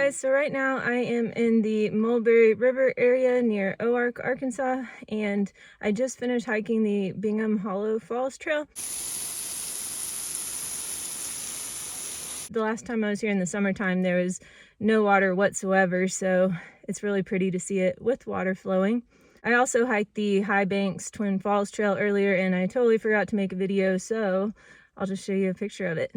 guys, so right now I am in the Mulberry River area near Oark, Arkansas, and I just finished hiking the Bingham Hollow Falls Trail. The last time I was here in the summertime there was no water whatsoever, so it's really pretty to see it with water flowing. I also hiked the High Banks Twin Falls Trail earlier and I totally forgot to make a video, so I'll just show you a picture of it.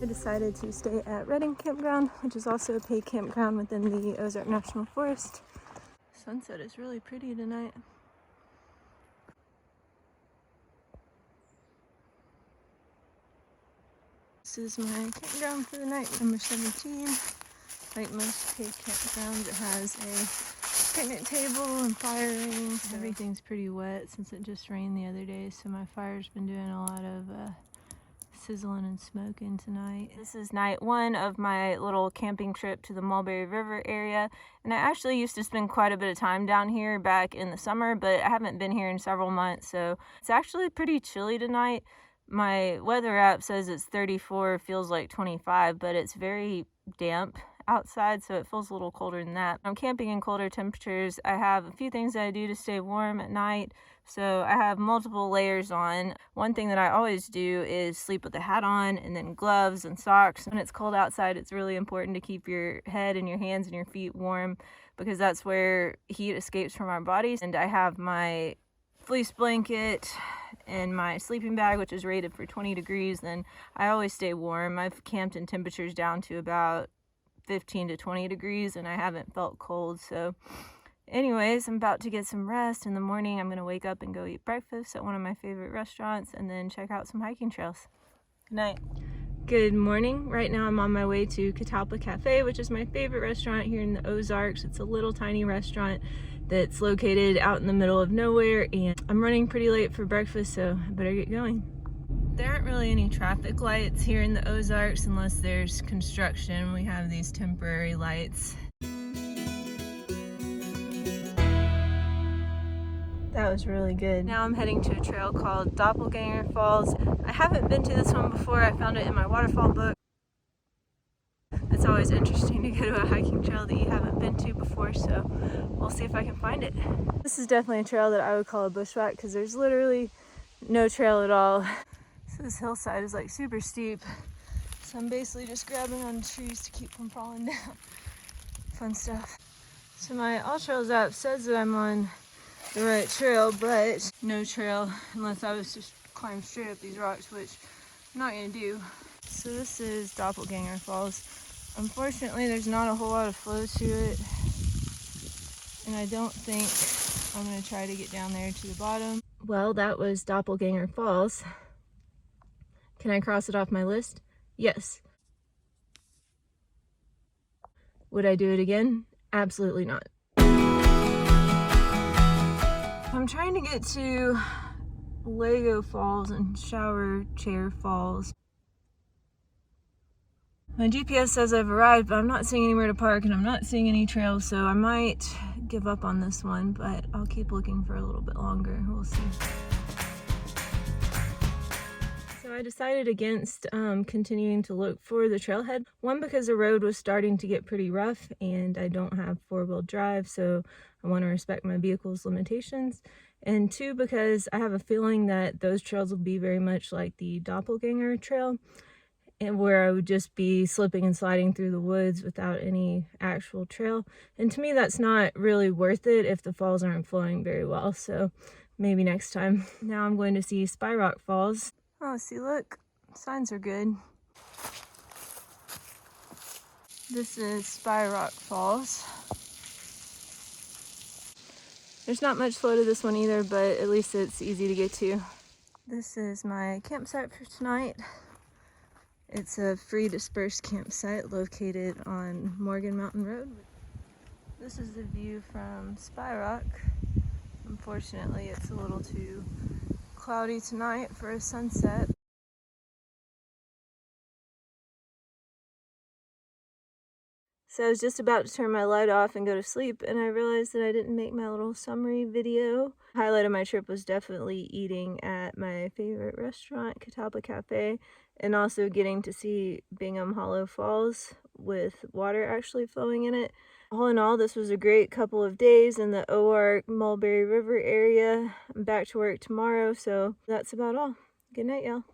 I decided to stay at Redding Campground, which is also a paid campground within the Ozark National Forest. Sunset is really pretty tonight. This is my campground for the night, number 17. Like most paid campgrounds, it has a picnic table and fire ring. Everything's pretty wet since it just rained the other day, so my fire's been doing a lot of sizzling and smoking tonight. This is night one of my little camping trip to the Mulberry River area, and I actually used to spend quite a bit of time down here back in the summer, but I haven't been here in several months, so it's actually pretty chilly tonight. My weather app says it's 34, feels like 25, but it's very damp outside, so it feels a little colder than that. I'm camping in colder temperatures. I have a few things that I do to stay warm at night, so I have multiple layers on. One thing that I always do is sleep with a hat on and then gloves and socks. When it's cold outside, it's really important to keep your head and your hands and your feet warm because that's where heat escapes from our bodies. And I have my fleece blanket and my sleeping bag, which is rated for 20 degrees, then I always stay warm. I've camped in temperatures down to about 15 to 20 degrees and I haven't felt cold. So anyways, I'm about to get some rest. In the morning I'm gonna wake up and go eat breakfast at one of my favorite restaurants and then check out some hiking trails. Good night. Good morning. Right now I'm on my way to Catalpa Cafe, which is my favorite restaurant here in the Ozarks. It's a little tiny restaurant that's located out in the middle of nowhere, and I'm running pretty late for breakfast, so I better get going. There aren't really any traffic lights here in the Ozarks unless there's construction. We have these temporary lights. That was really good. Now I'm heading to a trail called Doppelganger Falls. I haven't been to this one before. I found it in my waterfall book. It's always interesting to go to a hiking trail that you haven't been to before, so we'll see if I can find it. This is definitely a trail that I would call a bushwhack because there's literally no trail at all. So this hillside is like super steep, so I'm basically just grabbing on trees to keep from falling down. Fun stuff. So my All Trails app says that I'm on the right trail, but no trail unless I was just climb straight up these rocks, which I'm not gonna do. So this is Doppelganger Falls. Unfortunately, there's not a whole lot of flow to it, and I don't think I'm gonna try to get down there to the bottom. Well, that was Doppelganger Falls. Can I cross it off my list? Yes. Would I do it again? Absolutely not. I'm trying to get to Lego Falls and Shower Chair Falls. My GPS says I've arrived, but I'm not seeing anywhere to park and I'm not seeing any trails, so I might give up on this one, but I'll keep looking for a little bit longer. We'll see. So I decided against continuing to look for the trailhead. One, because the road was starting to get pretty rough and I don't have four-wheel drive, so I want to respect my vehicle's limitations. And two, because I have a feeling that those trails will be very much like the Doppelganger Trail, and where I would just be slipping and sliding through the woods without any actual trail. And to me, that's not really worth it if the falls aren't flowing very well, so maybe next time. Now I'm going to see Spy Rock Falls. Oh, see, look, signs are good. This is Spy Rock Falls. There's not much flow to this one either, but at least it's easy to get to. This is my campsite for tonight. It's a free dispersed campsite located on Morgan Mountain Road. This is the view from Spy Rock. Unfortunately, it's a little too cloudy tonight for a sunset. So So I was just about to turn my light off and go to sleep, and I realized that I didn't make my little summary video. Highlight of my trip was definitely eating at my favorite restaurant, Catawba Cafe, and also getting to see Bingham Hollow Falls with water actually flowing in it. All in all, this was a great couple of days in the Oark Mulberry River area. I'm back to work tomorrow, so that's about all. Good night, y'all.